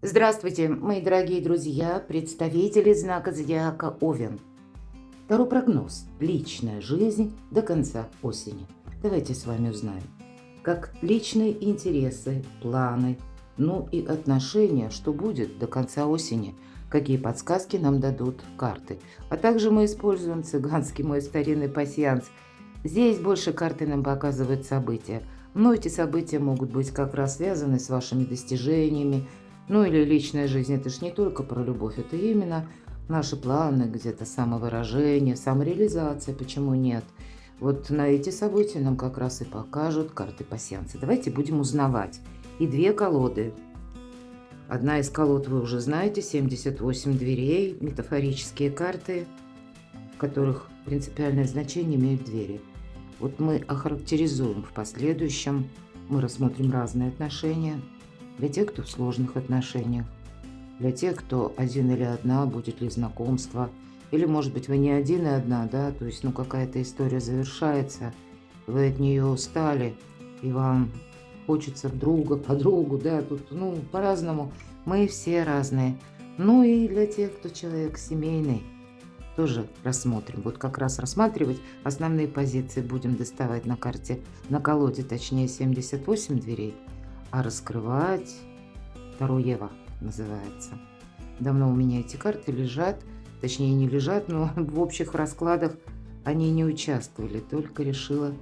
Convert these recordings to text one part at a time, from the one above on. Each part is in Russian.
Здравствуйте, мои дорогие друзья, представители знака зодиака Овен. Второй прогноз. Личная жизнь до конца осени. Давайте с вами узнаем, как личные интересы, планы, ну и отношения, что будет до конца осени, какие подсказки нам дадут карты. А также мы используем цыганский мой старинный пасьянс. Здесь больше карты нам показывают события, но эти события могут быть как раз связаны с вашими достижениями, ну или личная жизнь. Это ж не только про любовь, это именно наши планы, где-то самовыражение, самореализация, почему нет. Вот на эти события нам как раз и покажут карты пасьянса. Давайте будем узнавать. И две колоды. Одна из колод вы уже знаете, 78 дверей, метафорические карты, в которых принципиальное значение имеют двери. Вот мы охарактеризуем в последующем, мы рассмотрим разные отношения. Для тех, кто в сложных отношениях, для тех, кто один или одна, будет ли знакомство, или, может быть, вы не один и одна, да, то есть, ну, какая-то история завершается, вы от нее устали, и вам хочется друга, подругу, да, тут, ну, по-разному, мы все разные. Ну, и для тех, кто человек семейный, тоже рассмотрим. Вот как раз рассматривать основные позиции будем доставать на карте, на колоде, точнее, 78 дверей, а раскрывать Ева называется. Давно у меня эти карты лежат, точнее не лежат, но в общих раскладах они не участвовали, только решила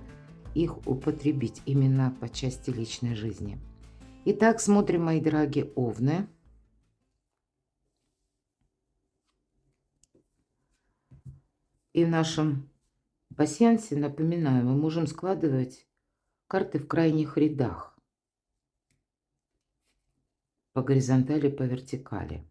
их употребить именно по части личной жизни. Итак, смотрим, мои дорогие овны. И в нашем пасьянсе, напоминаю, мы можем складывать карты в крайних рядах. По горизонтали, по вертикали.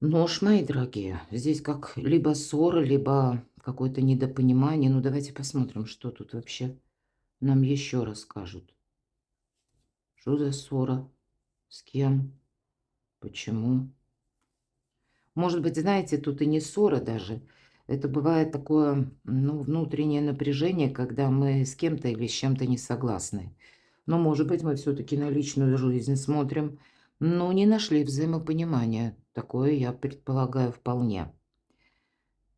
Нож, мои дорогие, здесь как либо ссора, либо какое-то недопонимание. Ну, давайте посмотрим, что тут вообще нам еще расскажут. Что за ссора? С кем? Почему? Может быть, знаете, тут и не ссора даже. Это бывает такое, ну, внутреннее напряжение, когда мы с кем-то или с чем-то не согласны. Но, может быть, мы все-таки на личную жизнь смотрим, но не нашли взаимопонимания. Такое я предполагаю вполне.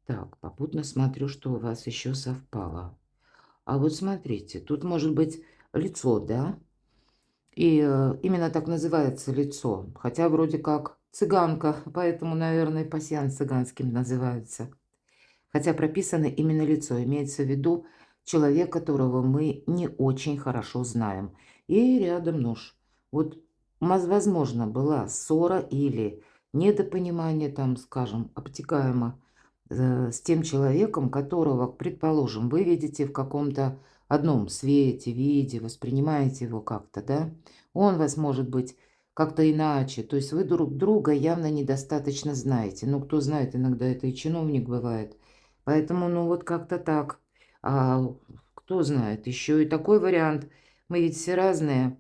Так, попутно смотрю, что у вас еще совпало. А вот смотрите, тут может быть лицо, да? И именно так называется лицо. Хотя вроде как цыганка, поэтому, наверное, пасьянс цыганским называется. Хотя прописано именно лицо. Имеется в виду человек, которого мы не очень хорошо знаем. И рядом нож. Вот, возможно, была ссора или недопонимание, там, скажем, обтекаемо с тем человеком, которого, предположим, вы видите в каком-то одном свете, виде, воспринимаете его как-то, да? Он вас, может быть, как-то иначе. То есть вы друг друга явно недостаточно знаете. Ну, кто знает, иногда это и чиновник бывает. Поэтому, ну, вот как-то так. А кто знает, еще и такой вариант. Мы ведь все разные.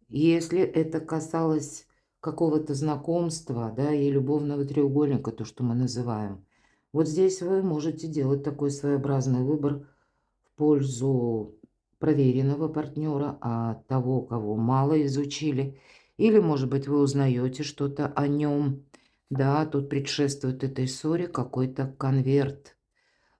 Если это касалось какого-то знакомства, да, и любовного треугольника, то, что мы называем, вот здесь вы можете делать такой своеобразный выбор в пользу проверенного партнера, а того, кого мало изучили. Или, может быть, вы узнаете что-то о нем. Да, тут предшествует этой ссоре какой-то конверт.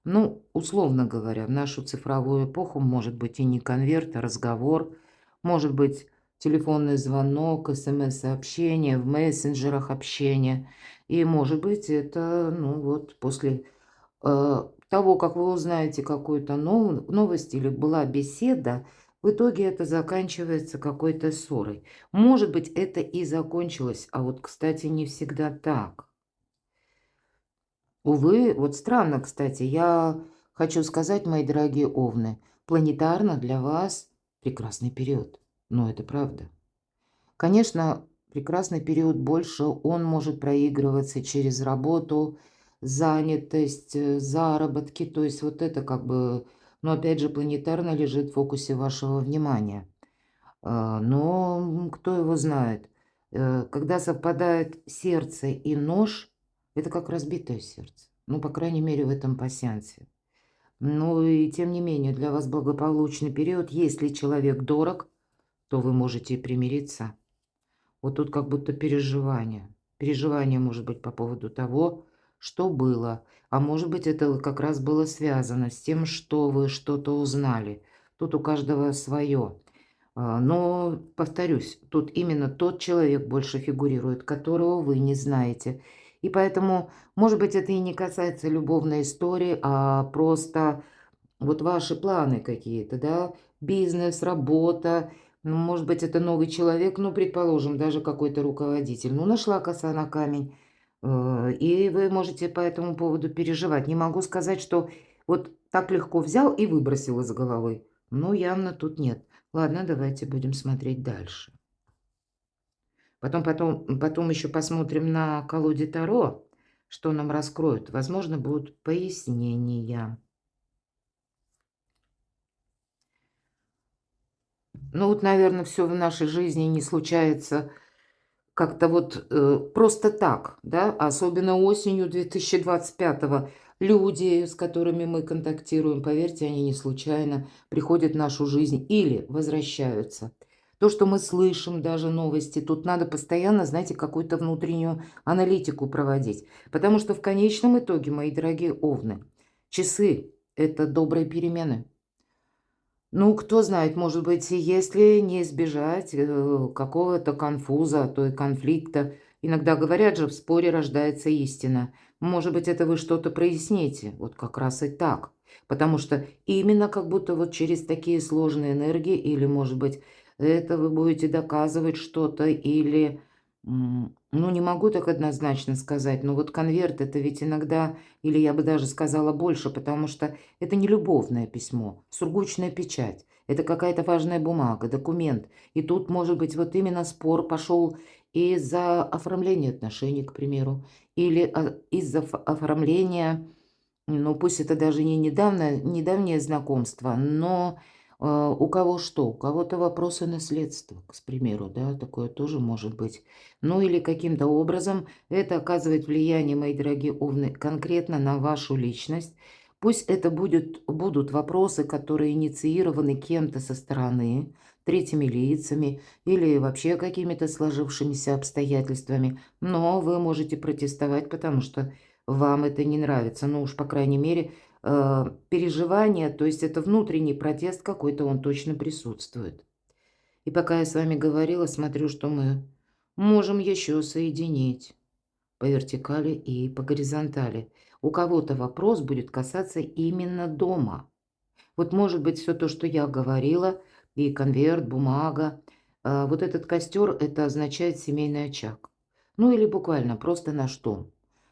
Ну, условно говоря, в нашу цифровую эпоху может быть и не конверт, а разговор, может быть телефонный звонок, смс-сообщение, в мессенджерах общение. И может быть это, ну вот, после того, как вы узнаете какую-то новость или была беседа, в итоге это заканчивается какой-то ссорой. Может быть, это и закончилось, а вот, кстати, не всегда так. Увы, вот странно, кстати, я хочу сказать, мои дорогие овны, планетарно для вас прекрасный период. Но это правда. Конечно, прекрасный период больше, он может проигрываться через работу, занятость, заработки. То есть вот это как бы, но опять же, планетарно лежит в фокусе вашего внимания. Но кто его знает? Когда совпадает сердце и нож, это как разбитое сердце. Ну, по крайней мере, в этом пасьянсе. Ну и тем не менее, для вас благополучный период. Если человек дорог, то вы можете примириться. Вот тут как будто переживание. Переживание может быть по поводу того, что было. А может быть, это как раз было связано с тем, что вы что-то узнали. Тут у каждого свое. Но, повторюсь, тут именно тот человек больше фигурирует, которого вы не знаете. И поэтому, может быть, это и не касается любовной истории, а просто вот ваши планы какие-то, да, бизнес, работа, ну, может быть, это новый человек, ну, предположим, даже какой-то руководитель. Ну, нашла коса на камень, и вы можете по этому поводу переживать. Не могу сказать, что вот так легко взял и выбросил из головы. Ну, явно тут нет. Ладно, давайте будем смотреть дальше. Потом еще посмотрим на колоде Таро, что нам раскроют. Возможно, будут пояснения. Ну вот, наверное, все в нашей жизни не случается как-то вот просто так, да, особенно осенью 2025-го. Люди, с которыми мы контактируем, поверьте, они не случайно приходят в нашу жизнь или возвращаются. То, что мы слышим, даже новости, тут надо постоянно, знаете, какую-то внутреннюю аналитику проводить. Потому что в конечном итоге, мои дорогие овны, часы– это добрые перемены. Ну, кто знает, может быть, если не избежать какого-то конфуза, а то и конфликта. Иногда говорят же, в споре рождается истина. Может быть, это вы что-то проясните. Вот как раз и так. Потому что именно как будто вот через такие сложные энергии, или, может быть, это вы будете доказывать что-то, или, ну, не могу так однозначно сказать, но вот конверт это ведь иногда, или я бы даже сказала больше, потому что это не любовное письмо, сургучная печать. Это какая-то важная бумага, документ. И тут, может быть, вот именно спор пошел из-за оформления отношений, к примеру, или из-за оформления, ну, пусть это даже не недавнее знакомство, но у кого что? У кого-то вопросы наследства, к примеру, да, такое тоже может быть. Ну, или каким-то образом это оказывает влияние, мои дорогие овны, конкретно на вашу личность. Пусть это будут вопросы, которые инициированы кем-то со стороны, третьими лицами или вообще какими-то сложившимися обстоятельствами, но вы можете протестовать, потому что вам это не нравится. Ну уж, по крайней мере, переживание, то есть это внутренний протест какой-то, он точно присутствует. И пока я с вами говорила, смотрю, что мы можем еще соединить по вертикали и по горизонтали. У кого-то вопрос будет касаться именно дома. Вот может быть все то, что я говорила, и конверт, бумага. Вот этот костер, это означает семейный очаг. Ну или буквально просто наш дом.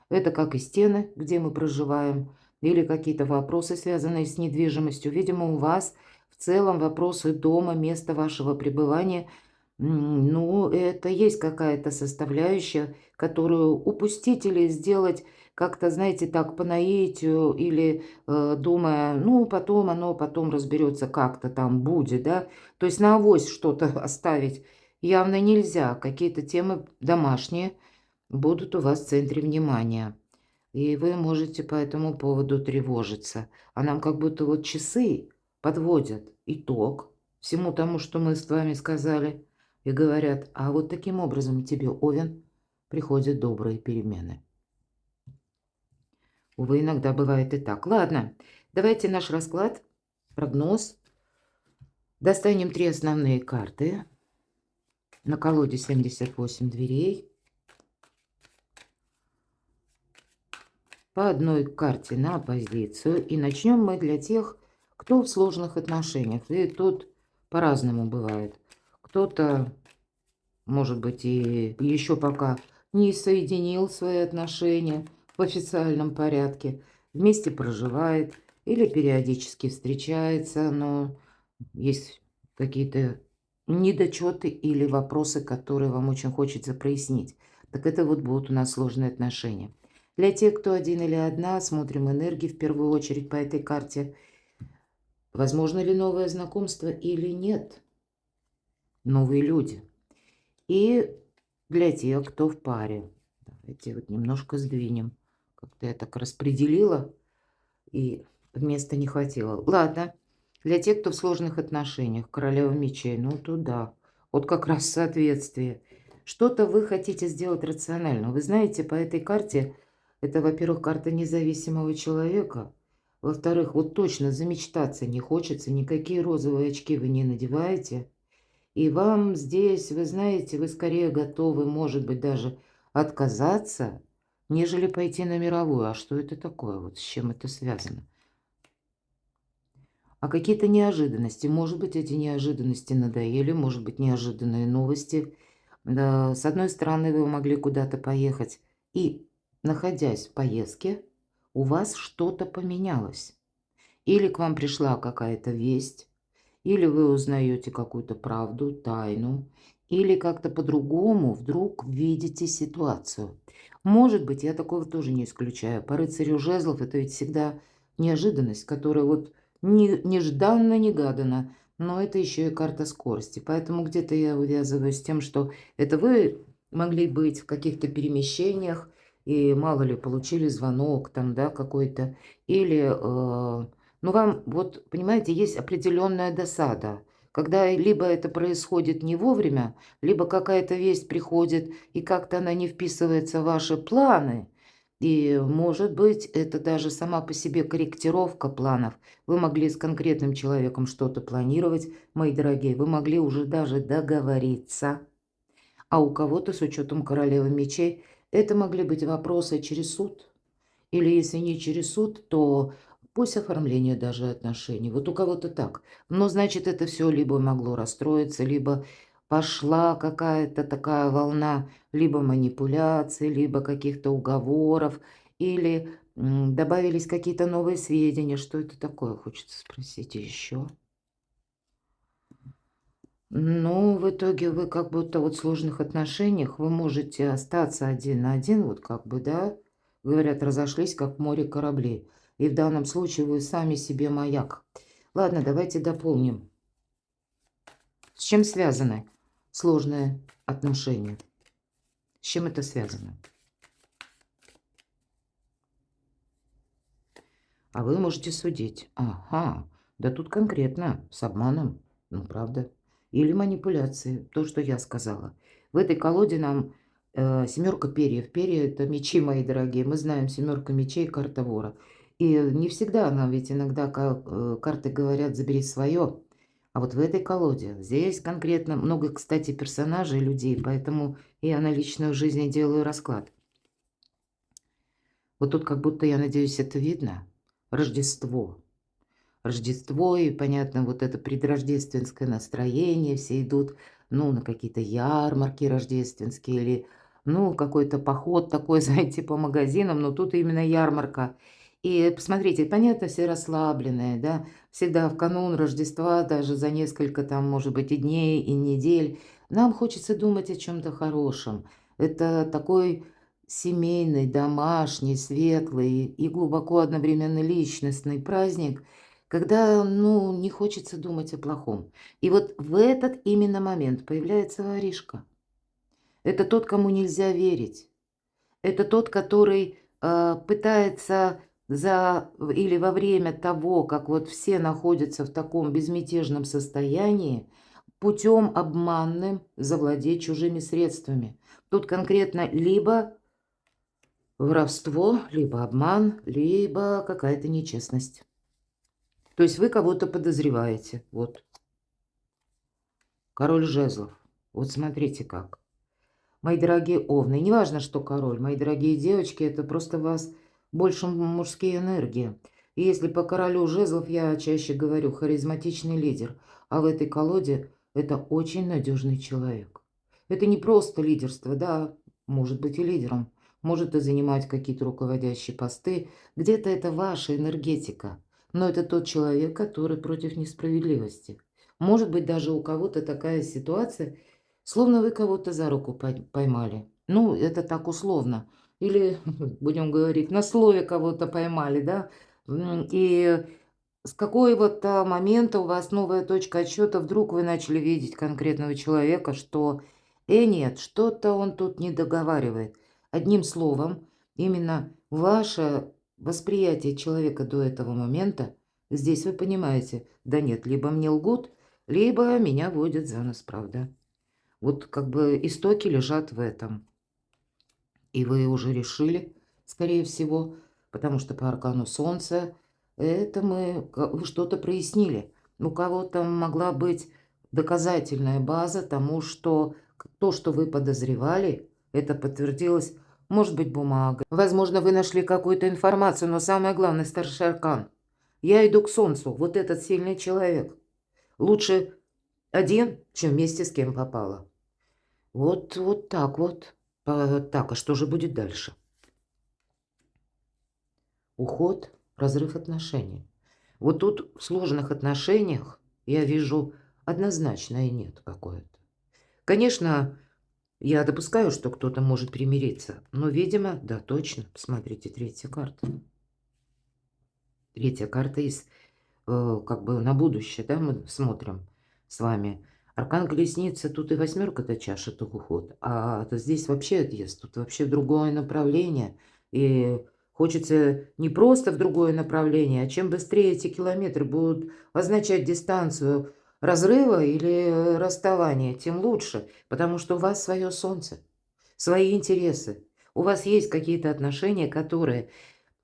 Это как и стены, где мы проживаем, или какие-то вопросы, связанные с недвижимостью. Видимо, у вас в целом вопросы дома, места вашего пребывания, ну, это есть какая-то составляющая, которую упустить или сделать как-то, знаете, так по наитию или думая, ну, потом оно потом разберется как-то там будет, да. То есть на авось что-то оставить явно нельзя. Какие-то темы домашние будут у вас в центре внимания. И вы можете по этому поводу тревожиться. А нам как будто вот часы подводят итог всему тому, что мы с вами сказали, и говорят, а вот таким образом тебе, Овен, приходят добрые перемены. Увы, иногда бывает и так. Ладно, давайте наш расклад, прогноз. Достанем 3 основные карты. На колоде 78 дверей. По одной карте на позицию. И начнем мы для тех, кто в сложных отношениях. И тут по-разному бывает. Кто-то, может быть, и еще пока не соединил свои отношения в официальном порядке. Вместе проживает или периодически встречается, но есть какие-то недочеты или вопросы, которые вам очень хочется прояснить. Так это вот будут у нас сложные отношения. Для тех, кто один или одна, смотрим энергии в первую очередь по этой карте. Возможно ли новое знакомство или нет? Новые люди. И для тех, кто в паре. Давайте вот немножко сдвинем. Как-то я так распределила, и места не хватило. Ладно. Для тех, кто в сложных отношениях. Королева мечей. Ну, туда. Вот как раз соответствие. Что-то вы хотите сделать рационально. Вы знаете, по этой карте, это, во-первых, карта независимого человека. Во-вторых, вот точно замечтаться не хочется, никакие розовые очки вы не надеваете. И вам здесь, вы знаете, вы скорее готовы, может быть, даже отказаться, нежели пойти на мировую. А что это такое? Вот с чем это связано? А какие-то неожиданности. Может быть, эти неожиданности надоели, может быть, неожиданные новости. Да, с одной стороны, вы могли куда-то поехать, и, находясь в поездке, у вас что-то поменялось. Или к вам пришла какая-то весть, или вы узнаете какую-то правду, тайну, или как-то по-другому вдруг видите ситуацию. Может быть, я такого тоже не исключаю. По рыцарю жезлов это ведь всегда неожиданность, которая вот нежданно-негаданно, но это еще и карта скорости. Поэтому где-то я увязываюсь с тем, что это вы могли быть в каких-то перемещениях, и мало ли, получили звонок там, да, какой-то, или но вам, вот, понимаете, есть определенная досада, когда либо это происходит не вовремя, либо какая-то весть приходит, и как-то она не вписывается в ваши планы. И, может быть, это даже сама по себе корректировка планов. Вы могли с конкретным человеком что-то планировать, мои дорогие, вы могли уже даже договориться. А у кого-то, с учетом королевы мечей, это могли быть вопросы через суд. Или если не через суд, то пусть оформление даже отношений. Вот у кого-то так. Но значит, это все либо могло расстроиться, либо пошла какая-то такая волна либо манипуляций, либо каких-то уговоров, или добавились какие-то новые сведения. Что это такое, хочется спросить еще. Ну, в итоге вы как будто вот в сложных отношениях, вы можете остаться один на один, вот как бы, да, говорят, разошлись, как в море корабли. И в данном случае вы сами себе маяк. Ладно, давайте дополним. С чем связаны сложные отношения? С чем это связано? А вы можете судить. Ага, да тут конкретно, с обманом, ну правда. Или манипуляции, то, что я сказала. В этой колоде нам семерка перьев. Перья – это мечи, мои дорогие. Мы знаем семерка мечей, карта вора. И не всегда нам, ведь иногда карты говорят «забери свое». А вот в этой колоде здесь конкретно много, кстати, персонажей, людей, поэтому я на личную жизнь делаю расклад. Вот тут как будто, я надеюсь, это видно. Рождество. Рождество, и, понятно, вот это предрождественское настроение, все идут, ну, на какие-то ярмарки рождественские или, ну, какой-то поход такой, знаете, по магазинам, но тут именно ярмарка. И посмотрите, понятно, все расслабленные, да, всегда в канун Рождества, даже за несколько там, может быть, и дней, и недель, нам хочется думать о чем-то хорошем. Это такой семейный, домашний, светлый и глубоко одновременно личностный праздник, когда, ну, не хочется думать о плохом. И вот в этот именно момент появляется воришка. Это тот, кому нельзя верить. Это тот, который пытается или во время того, как вот все находятся в таком безмятежном состоянии, путем обманным завладеть чужими средствами. Тут конкретно либо воровство, либо обман, либо какая-то нечестность. То есть вы кого-то подозреваете. Вот. Король жезлов. Вот смотрите как. Мои дорогие овны, неважно, что король, мои дорогие девочки, это просто у вас больше мужские энергии. И если по королю жезлов я чаще говорю харизматичный лидер, а в этой колоде это очень надежный человек. Это не просто лидерство, да, может быть и лидером, может и занимать какие-то руководящие посты. Где-то это ваша энергетика, но это тот человек, который против несправедливости. Может быть, даже у кого-то такая ситуация, словно вы кого-то за руку поймали. Ну, это так условно. Или, будем говорить, на слове кого-то поймали, да? И с какого-то момента у вас новая точка отсчета, вдруг вы начали видеть конкретного человека, что, нет, что-то он тут не договаривает. Одним словом, именно ваше восприятие человека до этого момента, здесь вы понимаете, да нет, либо мне лгут, либо меня водят за нос, правда. Вот как бы истоки лежат в этом. И вы уже решили, скорее всего, потому что по аркану Солнца это вы что-то прояснили. У кого-то могла быть доказательная база тому, что то, что вы подозревали, это подтвердилось, может быть, бумага. Возможно, вы нашли какую-то информацию, но самое главное, старший аркан. Я иду к Солнцу, вот этот сильный человек. Лучше один, чем вместе с кем попало. Вот так вот. Так, а что же будет дальше? Уход, разрыв отношений. Вот тут в сложных отношениях я вижу однозначное нет какое-то. Конечно, я допускаю, что кто-то может примириться, но, видимо, да, точно. Посмотрите, третья карта. Третья карта из, как бы на будущее, да, мы смотрим с вами. Аркан колесницы, тут и восьмерка-то чаш, это уход. Здесь вообще отъезд, тут вообще другое направление. И хочется не просто в другое направление, а чем быстрее эти километры будут означать дистанцию разрыва или расставания, тем лучше. Потому что у вас свое солнце, свои интересы. У вас есть какие-то отношения, которые,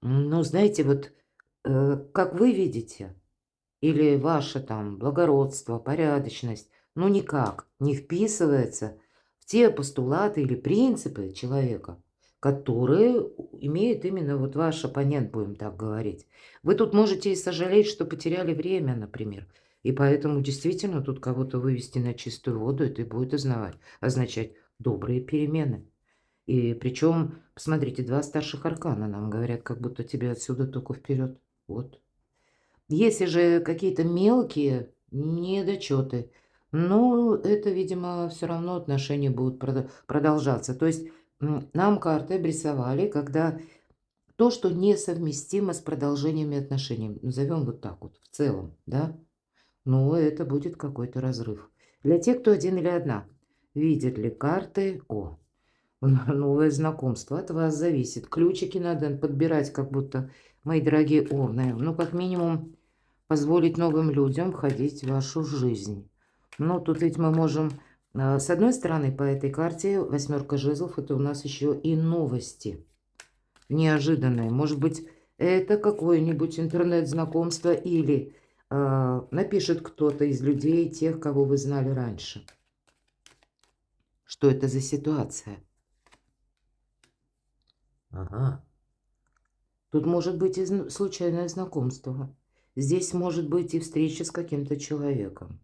ну, знаете, вот как вы видите, или ваше там благородство, порядочность, ну никак не вписывается в те постулаты или принципы человека, которые имеет именно вот ваш оппонент, будем так говорить. Вы тут можете и сожалеть, что потеряли время, например. И поэтому действительно тут кого-то вывести на чистую воду, это и будет означать добрые перемены. И причем, посмотрите, два старших аркана нам говорят, как будто тебе отсюда только вперед. Вот. Если же какие-то мелкие недочеты, ну, это, видимо, все равно отношения будут продолжаться. То есть нам карты обрисовали, когда то, что несовместимо с продолжениями отношений, назовем вот так вот, в целом, да, ну, это будет какой-то разрыв. Для тех, кто один или одна, видят ли карты, новое знакомство, от вас зависит. Ключики надо подбирать, как будто, мои дорогие овны, ну, как минимум, позволить новым людям входить в вашу жизнь. Но тут ведь мы можем, с одной стороны, по этой карте восьмерка жезлов, это у нас еще и новости неожиданные. Может быть, это какое-нибудь интернет-знакомство или напишет кто-то из людей, тех, кого вы знали раньше. Что это за ситуация? Ага. Тут может быть и случайное знакомство. Здесь может быть и встреча с каким-то человеком.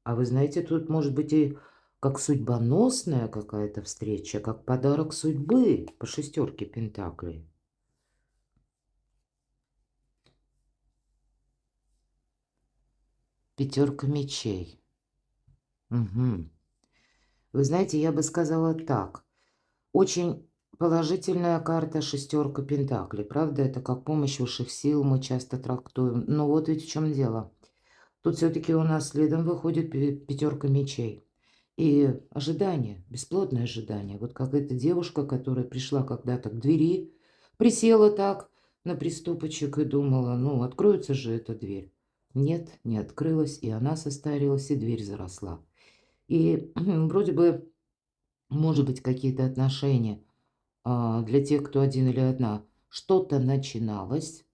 А вы знаете, тут может быть и как судьбоносная какая-то встреча, как подарок судьбы по шестерке пентаклей. Пятерка мечей. Угу. Вы знаете, я бы сказала так. Очень положительная карта шестерка пентаклей. Правда, это как помощь высших сил мы часто трактуем. Но вот ведь в чем дело. Тут все-таки у нас следом выходит пятерка мечей. И ожидание, бесплодное ожидание. Вот как эта девушка, которая пришла когда-то к двери, присела так на приступочек и думала, ну, откроется же эта дверь. Нет, не открылась, и она состарилась, и дверь заросла. И вроде бы, может быть, какие-то отношения для тех, кто один или одна. Что-то начиналось,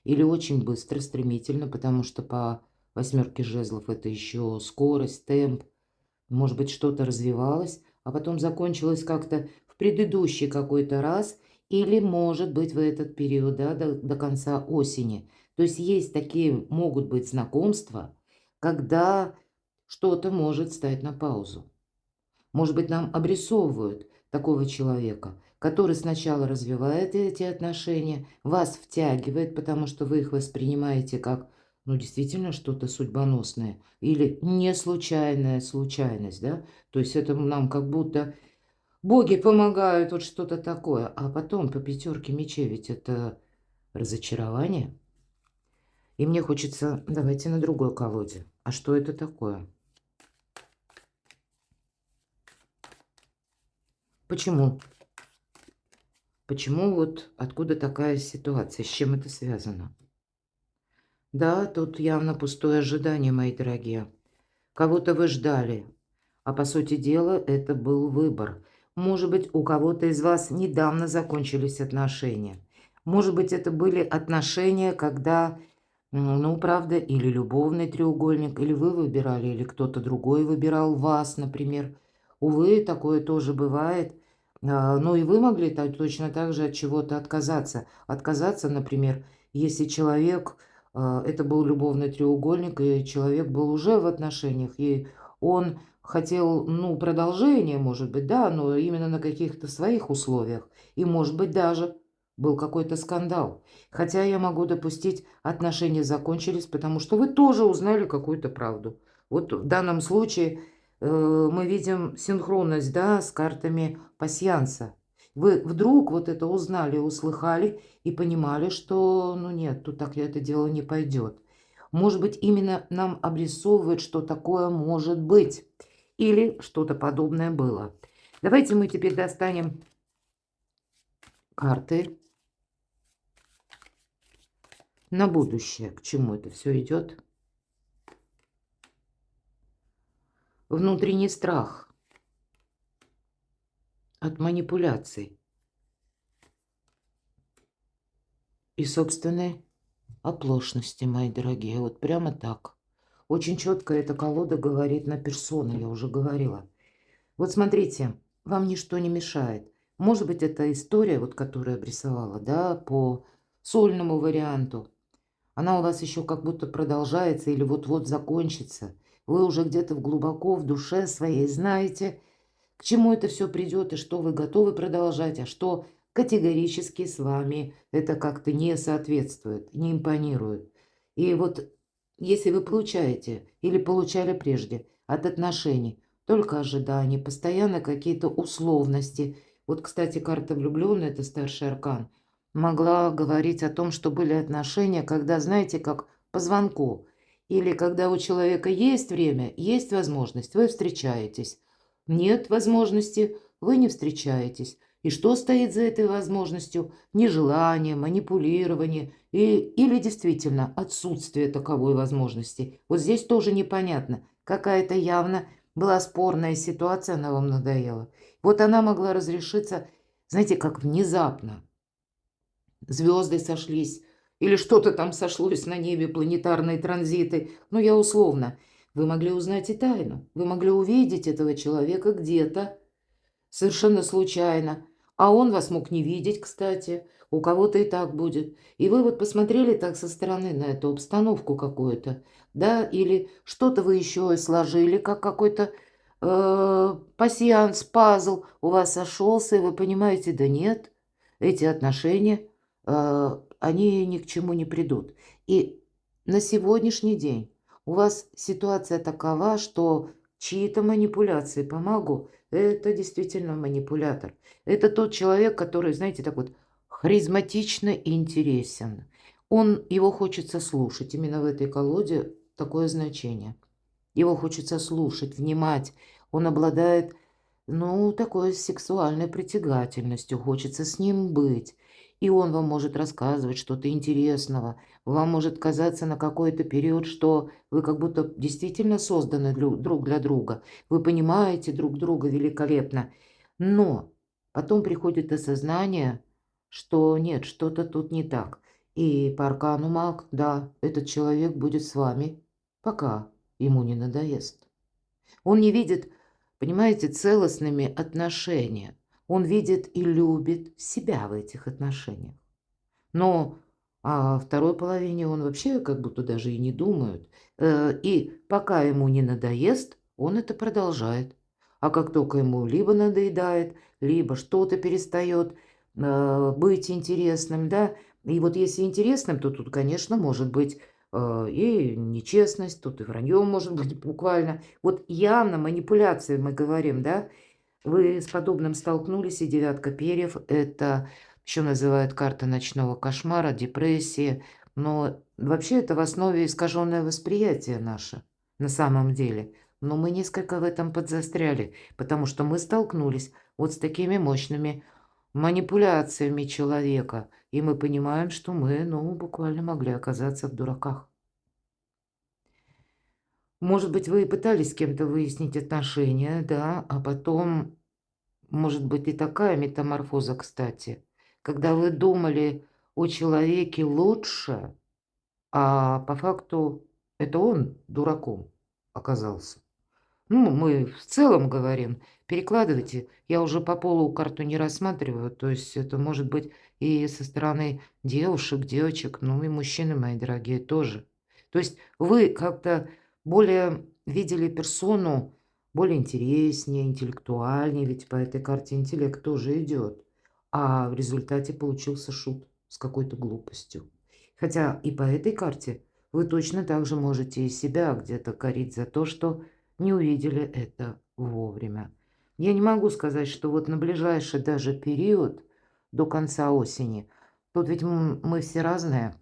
или очень быстро, стремительно, потому что по восьмерке жезлов это еще скорость, темп. Может быть, что-то развивалось, а потом закончилось как-то в предыдущий какой-то раз, или, может быть, в этот период, да, до конца осени. То есть есть такие, могут быть знакомства, когда что-то может стать на паузу. Может быть, нам обрисовывают такого человека, который сначала развивает эти отношения, вас втягивает, потому что вы их воспринимаете как, ну, действительно что-то судьбоносное или не случайная случайность, да? То есть это нам как будто боги помогают, вот что-то такое. А потом по пятерке мечей ведь это разочарование. И мне хочется, давайте на другой колоде. А что это такое? Почему? Почему вот откуда такая ситуация? С чем это связано? Да, тут явно пустое ожидание, мои дорогие. Кого-то вы ждали, А по сути дела это был выбор. Может быть, у кого-то из вас недавно закончились отношения. Может быть, это были отношения, когда, ну, правда, или любовный треугольник, или вы выбирали, или кто-то другой выбирал вас, например. Увы, такое тоже бывает. Ну и вы могли точно так же от чего-то отказаться. Отказаться, например, если человек, это был любовный треугольник, и человек был уже в отношениях, и он хотел, ну, продолжение, может быть, да, но именно на каких-то своих условиях. И, может быть, даже был какой-то скандал. Хотя я могу допустить, отношения закончились, потому что вы тоже узнали какую-то правду. Вот в данном случае мы видим синхронность, да, с картами пасьянса. Вы вдруг вот это узнали, услыхали и понимали, что, ну нет, тут так это дело не пойдет. Может быть, именно нам обрисовывает, что такое может быть. Или что-то подобное было. Давайте мы теперь достанем карты на будущее. К чему это все идет? Внутренний страх от манипуляций и собственной оплошности, мои дорогие. Вот прямо так. Очень четко эта колода говорит на персону, я уже говорила. Вот смотрите, вам ничто не мешает. Может быть, это история, вот, которую я обрисовала, да, по сольному варианту. Она у вас еще как будто продолжается или вот-вот закончится. Вы уже где-то глубоко в душе своей знаете, к чему это все придет и что вы готовы продолжать, а что категорически с вами это как-то не соответствует, не импонирует. И вот если вы получаете или получали прежде от отношений только ожидания, постоянно какие-то условности. Вот, кстати, карта влюбленная, это старший аркан, могла говорить о том, что были отношения, когда, знаете, как по звонку, или когда у человека есть время, есть возможность, вы встречаетесь. Нет возможности, вы не встречаетесь. И что стоит за этой возможностью? Нежелание, манипулирование или действительно отсутствие таковой возможности. Вот здесь тоже непонятно. Какая-то явно была спорная ситуация, она вам надоела. Вот она могла разрешиться, знаете, как внезапно. Звезды сошлись, или что-то там сошлось на небе, планетарные транзиты. Ну, я условно. Вы могли узнать и тайну. Вы могли увидеть этого человека где-то, совершенно случайно. А он вас мог не видеть, кстати. У кого-то и так будет. И вы вот посмотрели так со стороны на эту обстановку какую-то, да, или что-то вы еще и сложили, как какой-то пасьянс, пазл у вас сошелся, и вы понимаете, да нет, эти отношения, они ни к чему не придут. И на сегодняшний день у вас ситуация такова, что чьи-то манипуляции помогут. Это действительно манипулятор. Это тот человек, который, знаете, так вот харизматично и интересен. Его хочется слушать. Именно в этой колоде такое значение. Его хочется слушать, внимать. Он обладает, ну, такой сексуальной притягательностью. Хочется с ним быть. И он вам может рассказывать что-то интересного. Вам может казаться на какой-то период, что вы как будто действительно созданы друг для друга. Вы понимаете друг друга великолепно. Но потом приходит осознание, что нет, что-то тут не так. И по аркану маг, да, этот человек будет с вами, пока ему не надоест. Он не видит, понимаете, целостными отношения. Он видит и любит себя в этих отношениях. Но о второй половине он вообще как будто даже и не думает. И пока ему не надоест, он это продолжает. А как только ему либо надоедает, либо что-то перестает быть интересным, да, и вот если интересным, то тут, конечно, может быть и нечестность, тут и вранье может быть буквально. Вот явно манипуляции мы говорим, да, вы с подобным столкнулись, и девятка перьев – это еще называют карта ночного кошмара, депрессии. Но вообще это в основе искаженное восприятие наше на самом деле. Но мы несколько в этом подзастряли, потому что мы столкнулись вот с такими мощными манипуляциями человека. И мы понимаем, что мы, ну, буквально могли оказаться в дураках. Может быть, вы пытались с кем-то выяснить отношения, да, а потом, может быть, и такая метаморфоза, кстати, когда вы думали о человеке лучше, а по факту это он дураком оказался. Ну, мы в целом говорим, перекладывайте. Я уже по полу карту не рассматриваю, то есть это может быть и со стороны девушек, девочек, ну и мужчины, мои дорогие, тоже. То есть вы как-то более видели персону более интереснее, интеллектуальнее, ведь по этой карте интеллект тоже идет. А в результате получился шут с какой-то глупостью. Хотя и по этой карте вы точно так же можете и себя где-то корить за то, что не увидели это вовремя. Я не могу сказать, что вот на ближайший даже период до конца осени, тут ведь мы все разные,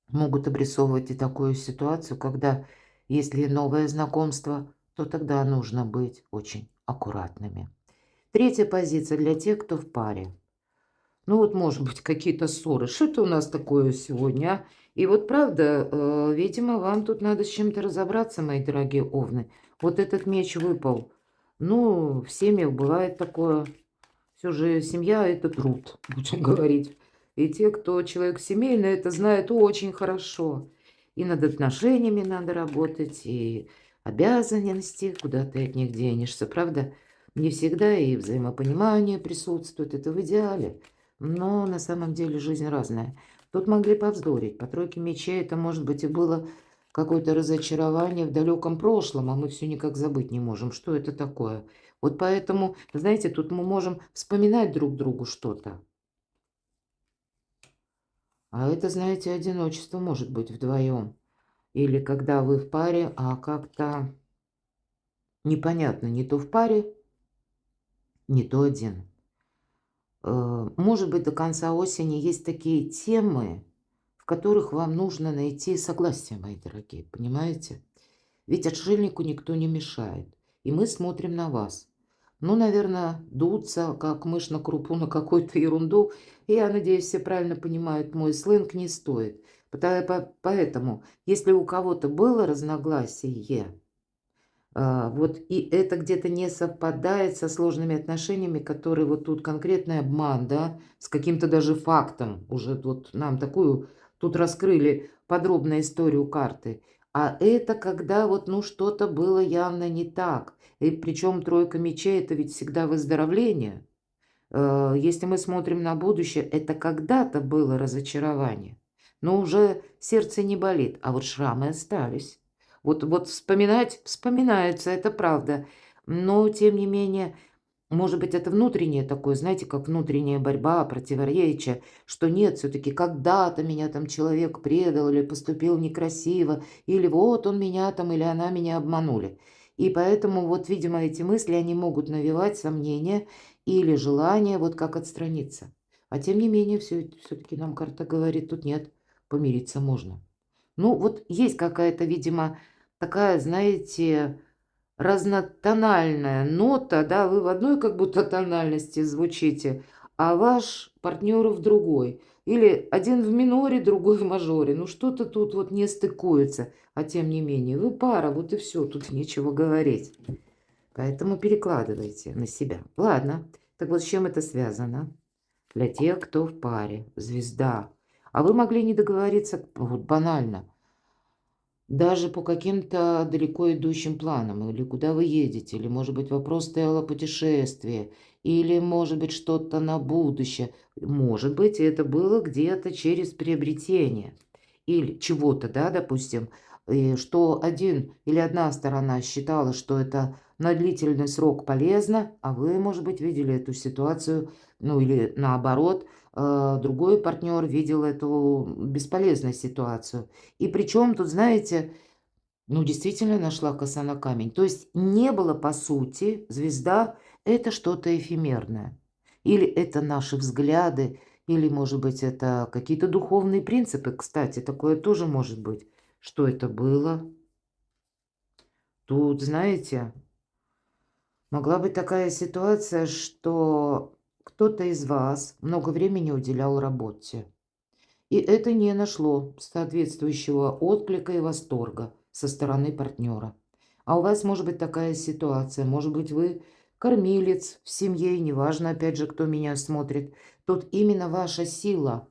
могут обрисовывать и такую ситуацию, когда если новое знакомство, то тогда нужно быть очень аккуратными. Третья позиция для тех, кто в паре. Ну вот, может быть, какие-то ссоры. Что это у нас такое сегодня, а? И вот правда, видимо, вам тут надо с чем-то разобраться, мои дорогие овны. Вот этот меч выпал. Ну, в семьях бывает такое. Все же семья– это труд, будем говорить. И те, кто человек семейный, это знают очень хорошо. И над отношениями надо работать, и обязанности, куда ты от них денешься, правда? Не всегда и взаимопонимание присутствует, это в идеале. Но на самом деле жизнь разная. Тут могли повздорить. По тройке мечей это, может быть, и было какое-то разочарование в далеком прошлом, а мы все никак забыть не можем. Что это такое? Вот поэтому, знаете, тут мы можем вспоминать друг другу что-то. А это, знаете, одиночество может быть вдвоем. Или когда вы в паре, а как-то непонятно, не то в паре, не то один. Может быть, до конца осени есть такие темы, в которых вам нужно найти согласие, мои дорогие, понимаете? Ведь отшельнику никто не мешает. И мы смотрим на вас. Ну, наверное, дуться, как мышь на крупу, на какую-то ерунду. И я надеюсь, все правильно понимают мой сленг, не стоит. Поэтому, если у кого-то было разногласие, вот и это где-то не совпадает со сложными отношениями, которые вот тут конкретный обман, да, с каким-то даже фактом. Уже вот нам такую тут раскрыли подробную историю карты. А это когда вот, ну, что-то было явно не так. И причем тройка мечей– это ведь всегда выздоровление. Если мы смотрим на будущее, это когда-то было разочарование, но уже сердце не болит, а вот шрамы остались. Вот вспоминать вспоминается, это правда. Но, тем не менее, может быть, это внутреннее такое, знаете, как внутренняя борьба, противоречие, что нет, все-таки когда-то меня там человек предал или поступил некрасиво, или вот он меня там, или она меня обманули. И поэтому вот, видимо, эти мысли, они могут навевать сомнения или желание вот как отстраниться. А тем не менее, все-таки нам карта говорит, тут нет, помириться можно. Ну, вот есть какая-то, видимо, такая, знаете, разнотональная нота, да, вы в одной как будто тональности звучите, а ваш партнер в другой. Или один в миноре, другой в мажоре. Ну, что-то тут вот не стыкуется. А тем не менее, вы пара, вот и все, тут нечего говорить. Поэтому перекладывайте на себя. Ладно, так вот с чем это связано? Для тех, кто в паре. Звезда. А вы могли не договориться, вот банально. Даже по каким-то далеко идущим планам, или куда вы едете, или, может быть, вопрос стоял о путешествии, или, может быть, что-то на будущее. Может быть, это было где-то через приобретение или чего-то, да, допустим, что один или одна сторона считала, что это на длительный срок полезно, а вы, может быть, видели эту ситуацию, ну или наоборот, другой партнер видел эту бесполезную ситуацию. И причем тут, знаете, ну, действительно нашла коса на камень. То есть не было, по сути, звезда– это что-то эфемерное. Или это наши взгляды, или, может быть, это какие-то духовные принципы. Кстати, такое тоже может быть. Что это было? Тут, знаете, могла быть такая ситуация, что кто-то из вас много времени уделял работе. И это не нашло соответствующего отклика и восторга со стороны партнера. А у вас может быть такая ситуация, может быть, вы кормилец в семье, и неважно, опять же, кто меня смотрит. Тут именно ваша сила.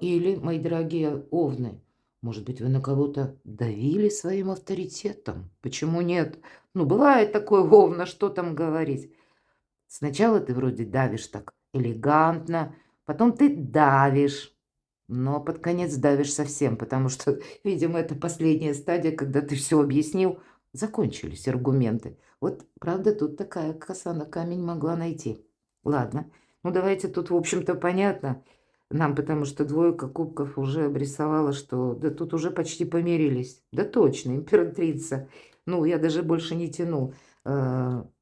Или, мои дорогие овны, может быть, вы на кого-то давили своим авторитетом? Почему нет? Ну, бывает такое, овна, что там говорить. Сначала ты вроде давишь так элегантно, потом ты давишь, но под конец давишь совсем, потому что, видимо, это последняя стадия, когда ты все объяснил, закончились аргументы. Вот, правда, тут такая коса на камень могла найти. Ладно, ну давайте тут, в общем-то, понятно нам, потому что двойка кубков уже обрисовала, что да тут уже почти помирились. Да точно, императрица. Ну, я даже больше не тяну.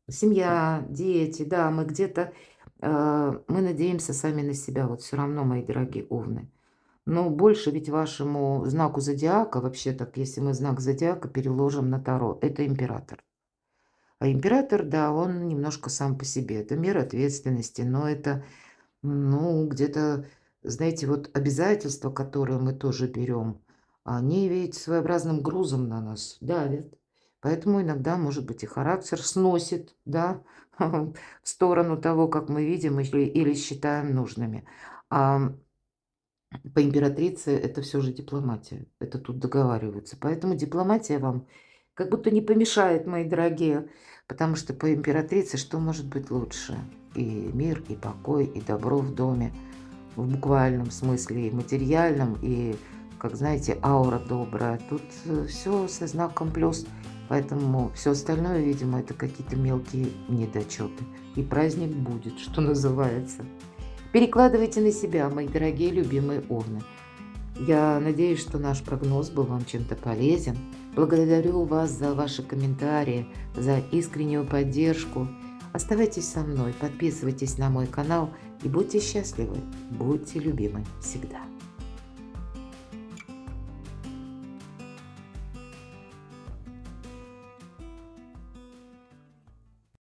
Семья, дети, да, мы где-то, мы надеемся сами на себя, вот все равно, мои дорогие овны. Но больше ведь вашему знаку зодиака, вообще так, если мы знак зодиака переложим на Таро, это император. А император, да, он немножко сам по себе. Это мера ответственности, но это, ну, где-то, знаете, вот обязательства, которые мы тоже берем, они ведь своеобразным грузом на нас давят. Поэтому иногда, может быть, и характер сносит, да, в сторону того, как мы видим или считаем нужными. А по императрице это все же дипломатия. Это тут договариваются. Поэтому дипломатия вам как будто не помешает, мои дорогие, потому что по императрице что может быть лучше? И мир, и покой, и добро в доме, в буквальном смысле, и материальном, и, как знаете, аура добрая. Тут все со знаком плюс, поэтому все остальное, видимо, это какие-то мелкие недочеты. И праздник будет, что называется. Перекладывайте на себя, мои дорогие любимые овны. Я надеюсь, что наш прогноз был вам чем-то полезен. Благодарю вас за ваши комментарии, за искреннюю поддержку. Оставайтесь со мной, подписывайтесь на мой канал и будьте счастливы, будьте любимы всегда.